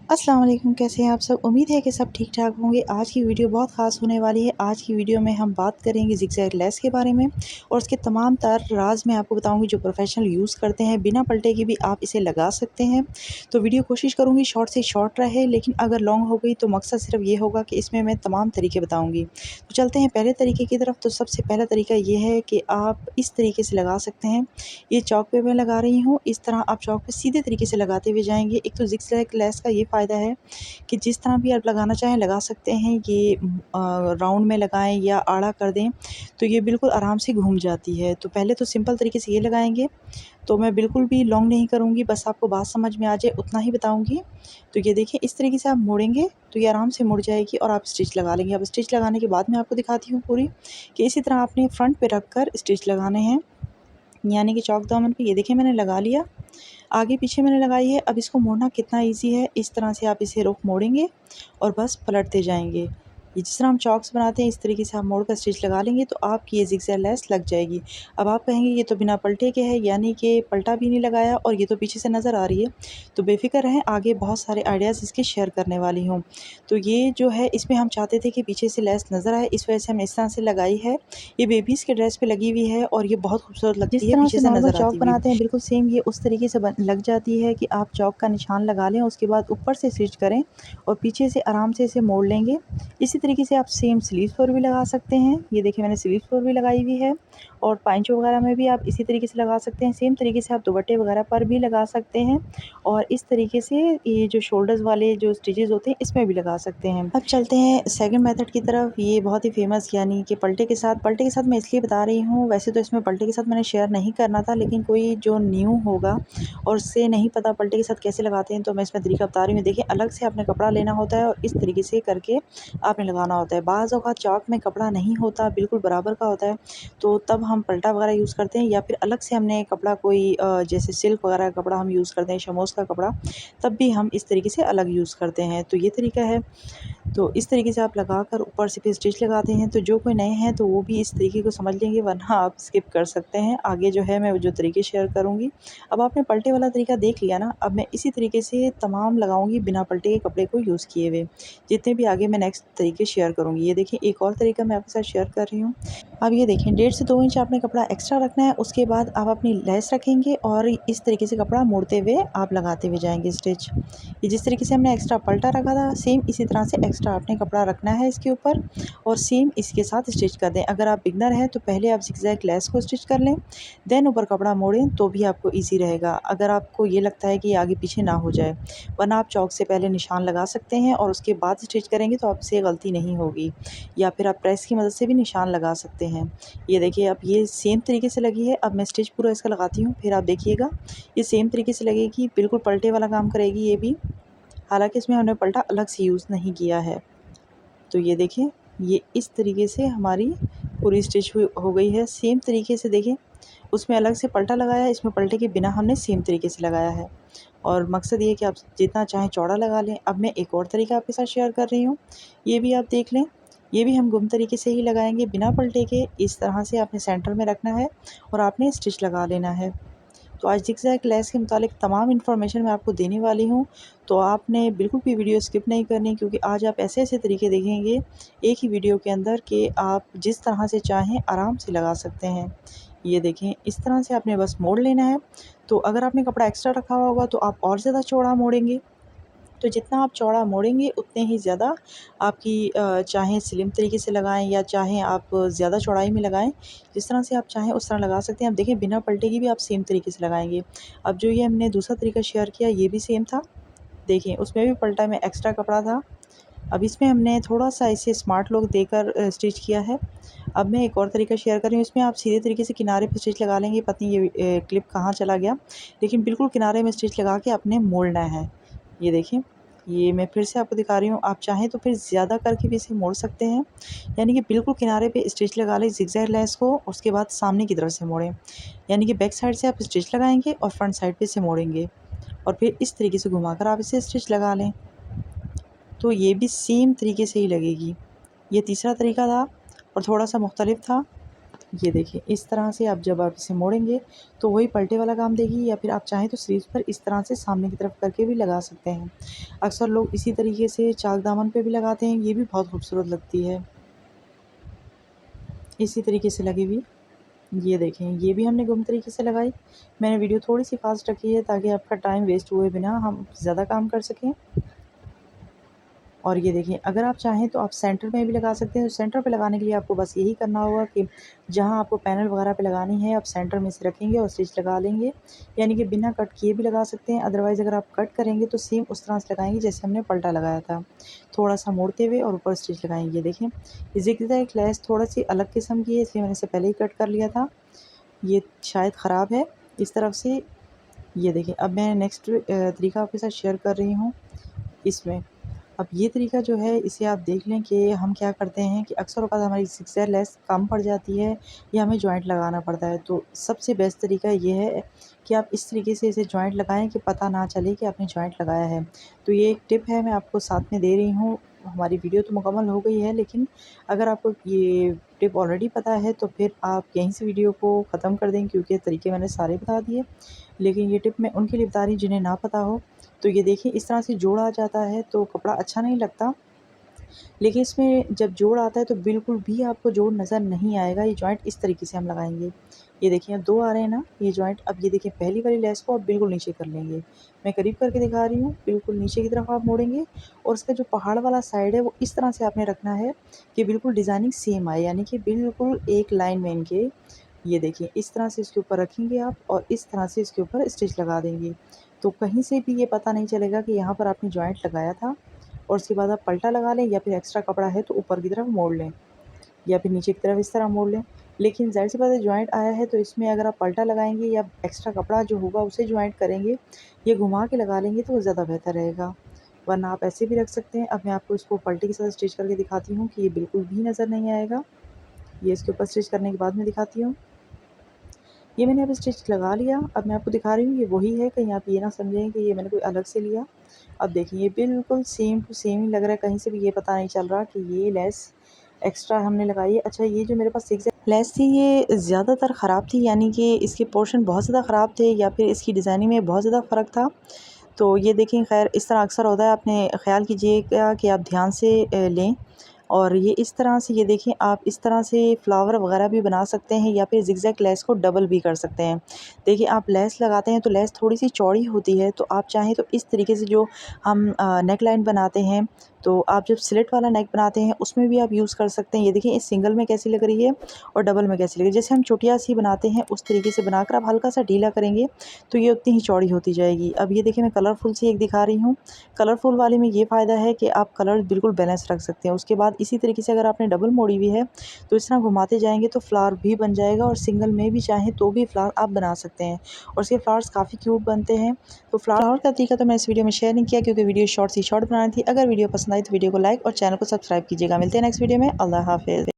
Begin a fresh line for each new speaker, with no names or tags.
अस्सलाम वालेकुम, कैसे हैं आप सब। उम्मीद है कि सब ठीक ठाक होंगे। आज की वीडियो बहुत ख़ास होने वाली है। आज की वीडियो में हम बात करेंगे ज़िगज़ैग लेस के बारे में और उसके तमाम तार राज मैं आपको बताऊंगी जो प्रोफेशनल यूज़ करते हैं। बिना पलटे की भी आप इसे लगा सकते हैं। तो वीडियो कोशिश करूँगी शॉर्ट से शॉर्ट रहे, लेकिन अगर लॉन्ग हो गई तो मकसद सिर्फ ये होगा कि इसमें मैं तमाम तरीके बताऊँगी। तो चलते हैं पहले तरीके की तरफ। तो सबसे पहला तरीका ये है कि आप इस तरीके से लगा सकते हैं। ये चौक पे मैं लगा रही हूँ, इस तरह आप चौक पे सीधे तरीके से लगाते हुए जाएंगे। एक तो ज़िगज़ैग लेस का ये फ़ायदा है कि जिस तरह भी आप लगाना चाहें लगा सकते हैं। ये राउंड में लगाएं या आड़ा कर दें तो ये बिल्कुल आराम से घूम जाती है। तो पहले तो सिंपल तरीके से ये लगाएंगे। तो मैं बिल्कुल भी लॉन्ग नहीं करूँगी, बस आपको बात समझ में आ जाए उतना ही बताऊँगी। तो ये देखिए इस तरीके से आप मोड़ेंगे तो ये आराम से मुड़ जाएगी और आप स्टिच लगा लेंगे। अब स्टिच लगाने के बाद मैं आपको दिखाती हूँ पूरी कि इसी तरह आपने फ्रंट पे रख कर स्टिच लगाने हैं, यानी कि चौक दामन पे। ये देखिए मैंने लगा लिया, आगे पीछे मैंने लगाई है। अब इसको मोड़ना कितना ईज़ी है, इस तरह से आप इसे रुख मोड़ेंगे और बस पलटते जाएंगे। ये जिस तरह हम चॉक्स बनाते हैं इस तरीके से आप मोड़ कर स्टिच लगा लेंगे तो आपकी ये ज़िगज़ैग लेस लग जाएगी। अब आप कहेंगे ये तो बिना पलटे के है, यानी कि पलटा भी नहीं लगाया और ये तो पीछे से नज़र आ रही है। तो बेफ़िक्र रहें, आगे बहुत सारे आइडियाज़ इसके शेयर करने वाली हूँ। तो ये जो है इसमें हम चाहते थे कि पीछे से लेस नज़र आए, इस वजह से हमने इस तरह से लगाई है। ये बेबीज़ के ड्रेस पे लगी हुई है और ये बहुत खूबसूरत
जिस
लगती है
तरह
पीछे
से
से
नॉर्मल
नज़र
चॉक
आती हुई।
बनाते हैं बिल्कुल सेम ये उस तरीके से लग जाती है कि आप चॉक का निशान लगा लें, उसके बाद ऊपर से स्टिच करें और पीछे से आराम से इसे मोड़ लेंगे। इसी तरीके से आप सेम स्लीव्स पर भी लगा सकते हैं। ये देखिए मैंने स्लीव्स पर भी लगाई हुई है और पाइंचो वगैरह में भी आप इसी तरीके से लगा सकते हैं। सेम तरीके से आप दुपट्टे वगैरह पर भी लगा सकते हैं और इस तरीके से ये जो शोल्डर्स वाले जो स्टिचेज़ होते हैं इसमें भी लगा सकते हैं।
अब चलते हैं सेकंड मेथड की तरफ। ये बहुत ही फ़ेमस, यानी कि पलटे के साथ मैं इसलिए बता रही हूँ, वैसे तो इसमें पलटे के साथ मैंने शेयर नहीं करना था, लेकिन कोई जो न्यू होगा और उससे नहीं पता पलटे के साथ कैसे लगाते हैं तो मैं इसमें तरीका बता रही हूँ। देखिए अलग से आपने कपड़ा लेना होता है और इस तरीके से करके आपने लगाना होता है। बाज़ औक़ात चॉक में कपड़ा नहीं होता, बिल्कुल बराबर का होता है, तो तब हम पलटा वगैरह यूज़ करते हैं या फिर अलग से हमने कपड़ा कोई जैसे सिल्क वगैरह का कपड़ा हम यूज़ करते हैं, शमोस का कपड़ा, तब भी हम इस तरीके से अलग यूज़ करते हैं। तो ये तरीका है। तो इस तरीके से आप लगाकर ऊपर से फिर स्टिच लगाते हैं। तो जो कोई नए हैं तो वो भी इस तरीके को समझ लेंगे, वरना आप स्किप कर सकते हैं। आगे जो है मैं जो तरीके शेयर करूँगी। अब आपने पलटे वाला तरीका देख लिया ना, अब मैं इसी तरीके से तमाम लगाऊँगी बिना पलटे के कपड़े को यूज़ किए हुए, जितने भी आगे मैं नेक्स्ट तरीके शेयर करूँगी। ये देखिए एक और तरीका मैं आपके साथ शेयर कर रही हूँ। अब ये देखें 1.5 से 2 इंच आपने कपड़ा एक्स्ट्रा रखना है, उसके बाद आप अपनी लेस रखेंगे और इस तरीके से कपड़ा मोड़ते हुए आप लगाते हुए जाएंगे स्टिच। ये जिस तरीके से हमने एक्स्ट्रा पलटा रखा था सेम इसी तरह से एक्स्ट्रा आपने कपड़ा रखना है इसके ऊपर और सेम इसके साथ स्टिच कर दें। अगर आप बिगनर हैं तो पहले आप ज़िगज़ैग लेस को स्टिच कर लें, देन ऊपर कपड़ा मोड़ें तो भी आपको ईजी रहेगा, अगर आपको ये लगता है कि ये आगे पीछे ना हो जाए। वरना आप चौक से पहले निशान लगा सकते हैं और उसके बाद स्टिच करेंगे तो आपसे गलती नहीं होगी, या फिर आप प्रेस की मदद से भी निशान लगा सकते हैं। ये देखिए अब ये सेम तरीके से लगी है। अब मैं स्टिच पूरा इसका लगाती हूँ, फिर आप देखिएगा ये सेम तरीके से लगेगी, बिल्कुल पलटे वाला काम करेगी ये भी। हालाँकि इसमें हमने पलटा अलग से यूज़ नहीं किया है। तो ये देखिए ये इस तरीके से हमारी पूरी स्टिच हुई हो गई है। सेम तरीके से देखिए उसमें अलग से पलटा लगाया है, इसमें पलटे के बिना हमने सेम तरीके से लगाया है और मकसद ये है कि आप जितना चाहें चौड़ा लगा लें। अब मैं एक और तरीका आपके साथ शेयर कर रही हूँ, ये भी आप देख लें। ये भी हम गुम तरीके से ही लगाएंगे बिना पलटे के। इस तरह से आपने सेंटर में रखना है और आपने स्टिच लगा लेना है। तो आज ज़िगज़ैग लेस के मुतालिक तमाम इन्फॉर्मेशन मैं आपको देने वाली हूँ, तो आपने बिल्कुल भी वीडियो स्किप नहीं करनी, क्योंकि आज आप ऐसे-ऐसे तरीके देखेंगे एक ही वीडियो के अंदर कि आप जिस तरह से चाहें आराम से लगा सकते हैं। ये देखें इस तरह से आपने बस मोड़ लेना है। तो अगर आपने कपड़ा एक्स्ट्रा रखा हुआ होगा तो आप और ज़्यादा चौड़ा मोड़ेंगे। तो जितना आप चौड़ा मोड़ेंगे उतने ही ज़्यादा आपकी चाहें स्लिम तरीके से लगाएं या चाहें आप ज़्यादा चौड़ाई में लगाएं, जिस तरह से आप चाहें उस तरह लगा सकते हैं। अब देखें बिना पलटे की भी आप सेम तरीके से लगाएंगे। अब जो ये हमने दूसरा तरीका शेयर किया ये भी सेम था। देखिए उसमें भी पलटा में एक्स्ट्रा कपड़ा था। अब इसमें हमने थोड़ा सा इसे स्मार्ट लुक देकर स्टिच किया है। अब मैं एक और तरीका शेयर कर रही हूँ, इसमें आप सीधे तरीके से किनारे पे स्टिच लगा लेंगे। पता नहीं ये क्लिप कहाँ चला गया, लेकिन बिल्कुल किनारे में स्टिच लगा के आपने मोड़ना है। ये देखिए ये मैं फिर से आपको दिखा रही हूँ, आप चाहें तो फिर ज़्यादा करके भी इसे मोड़ सकते हैं, यानी कि बिल्कुल किनारे पे स्टिच लगा लें ज़िगज़ैग लेस को, उसके बाद सामने की तरफ से मोड़ें। यानी कि बैक साइड से आप स्टिच लगाएंगे और फ्रंट साइड पे इसे मोड़ेंगे और फिर इस तरीके से घुमाकर आप इसे स्टिच लगा लें। तो ये भी सेम तरीके से ही लगेगी। ये तीसरा तरीका था और थोड़ा सा मुख्तलिफ था। ये देखिए इस तरह से जब आप इसे मोड़ेंगे तो वही पलटे वाला काम देगी, या फिर आप चाहें तो स्लीव्स पर इस तरह से सामने की तरफ करके भी लगा सकते हैं। अक्सर लोग इसी तरीके से चाक दामन पे भी लगाते हैं, ये भी बहुत खूबसूरत लगती है इसी तरीके से लगी हुई। ये देखें ये भी हमने गुम तरीके से लगाई। मैंने वीडियो थोड़ी सी फास्ट रखी है ताकि आपका टाइम वेस्ट हुए बिना हम ज़्यादा काम कर सकें। और ये देखिए अगर आप चाहें तो आप सेंटर में भी लगा सकते हैं। तो सेंटर पे लगाने के लिए आपको बस यही करना होगा कि जहाँ आपको पैनल वगैरह पे लगानी है आप सेंटर में से रखेंगे और स्टिच लगा लेंगे, यानी कि बिना कट किए भी लगा सकते हैं। अदरवाइज़ अगर आप कट करेंगे तो सेम उस तरह से लगाएंगे जैसे हमने पलटा लगाया था, थोड़ा सा मोड़ते हुए और ऊपर स्टिच लगाएंगे। ये देखें ज़िगज़ैग लेस थोड़ा सी अलग किस्म की है, इसलिए मैंने इसे पहले ही कट कर लिया था, ये शायद ख़राब है इस तरफ से। ये देखिए अब मैं नेक्स्ट तरीका आपके साथ शेयर कर रही हूँ इसमें। अब ये तरीका जो है इसे आप देख लें कि हम क्या करते हैं कि अक्सर औक़ात हमारी ज़िगज़ैग लेस कम पड़ जाती है या हमें जॉइंट लगाना पड़ता है। तो सबसे बेस्ट तरीका ये है कि आप इस तरीके से इसे जॉइंट लगाएँ कि पता ना चले कि आपने जॉइंट लगाया है। तो ये एक टिप है मैं आपको साथ में दे रही हूँ। हमारी वीडियो तो मुकम्मल हो गई है, लेकिन अगर आपको ये टिप ऑलरेडी पता है तो फिर आप यहीं से वीडियो को ख़त्म कर दें, क्योंकि तरीके मैंने सारे बता दिए। लेकिन ये टिप मैं उनके लिए बता रही हूँ जिन्हें ना पता हो। तो ये देखिए इस तरह से जोड़ आ जाता है तो कपड़ा अच्छा नहीं लगता, लेकिन इसमें जब जोड़ आता है तो बिल्कुल भी आपको जोड़ नज़र नहीं आएगा। ये जॉइंट इस तरीके से हम लगाएंगे। ये देखिए अब 2 आ रहे हैं ना ये जॉइंट। अब ये देखिए पहली वाली लेस को आप बिल्कुल नीचे कर लेंगे। मैं करीब करके दिखा रही हूँ, बिल्कुल नीचे की तरफ आप मोड़ेंगे और उसका जो पहाड़ वाला साइड है वो इस तरह से आपने रखना है कि बिल्कुल डिज़ाइनिंग सेम आए, यानी कि बिल्कुल एक लाइन में इनके। ये देखिए इस तरह से इसके ऊपर रखेंगे आप और इस तरह से इसके ऊपर स्टिच लगा देंगे। तो कहीं से भी ये पता नहीं चलेगा कि यहाँ पर आपने जॉइंट लगाया था। और उसके बाद आप पलटा लगा लें, या फिर एक्स्ट्रा कपड़ा है तो ऊपर की तरफ मोड़ लें, या फिर नीचे की तरफ इस तरह मोड़ लें। लेकिन ज़ाहिर-सी बात है जॉइंट आया है तो इसमें अगर आप पलटा लगाएँगे या एक्स्ट्रा कपड़ा जो होगा उसे जॉइंट करेंगे, ये घुमा के लगा लेंगे तो वो ज़्यादा बेहतर रहेगा। वरना आप ऐसे भी रख सकते हैं। अब मैं आपको इसको पलटे के साथ स्टिच करके दिखाती हूँ कि ये बिल्कुल भी नज़र नहीं आएगा। ये इसके ऊपर स्टिच करने के बाद मैं दिखाती हूँ। ये मैंने अब स्टिच लगा लिया। अब मैं आपको दिखा रही हूँ ये वही है, कहीं आप ये ना समझें कि ये मैंने कोई अलग से लिया। अब देखिए ये बिल्कुल सेम टू सेम ही लग रहा है, कहीं से भी ये पता नहीं चल रहा कि ये लेस एक्स्ट्रा हमने लगाई है। अच्छा ये जो मेरे पास ज़िगज़ैग लेस थी ये ज़्यादातर ख़राब थी, यानी कि इसके पोर्शन बहुत ज़्यादा ख़राब थे या फिर इसकी डिज़ाइनिंग में बहुत ज़्यादा फ़र्क था। तो ये देखें ख़ैर इस तरह अक्सर होता है, आपने ख़्याल कीजिएगा कि आप ध्यान से लें। और ये इस तरह से ये देखें आप इस तरह से फ्लावर वगैरह भी बना सकते हैं या फिर ज़िगज़ैग लेस को डबल भी कर सकते हैं। देखिए आप लेस लगाते हैं तो लेस थोड़ी सी चौड़ी होती है, तो आप चाहें तो इस तरीके से जो हम नेक लाइन बनाते हैं, तो आप जब स्लिट वाला नेक बनाते हैं उसमें भी आप यूज़ कर सकते हैं। ये देखिए इस सिंगल में कैसी लग रही है और डबल में कैसी लग रही है। जैसे हम चुटिया सी बनाते हैं उस तरीके से बनाकर आप हल्का सा ढीला करेंगे तो ये उतनी ही चौड़ी होती जाएगी। अब ये देखिए मैं कलरफुल सी एक दिखा रही हूँ। कलरफुल वाले में ये फ़ायदा है कि आप कलर बिल्कुल बैलेंस रख सकते हैं। उसके बाद इसी तरीके से अगर आपने डबल मोड़ी हुई है तो इस तरह घुमाते जाएंगे तो फ्लावर भी बन जाएगा, और सिंगल में भी चाहें तो भी फ्लावर आप बना सकते हैं और इसके फ्लावर्स काफ़ी क्यूट बनते हैं। तो फ्लावर का तरीका तो मैं इस वीडियो में शेयर नहीं किया क्योंकि वीडियो शॉर्ट सी शॉर्ट बनानी थी। अगर वीडियो पसंद आई तो वीडियो को लाइक और चैनल को सब्सक्राइब कीजिएगा। मिलते हैं नेक्स्ट वीडियो में। अल्लाह हाफ़िज़।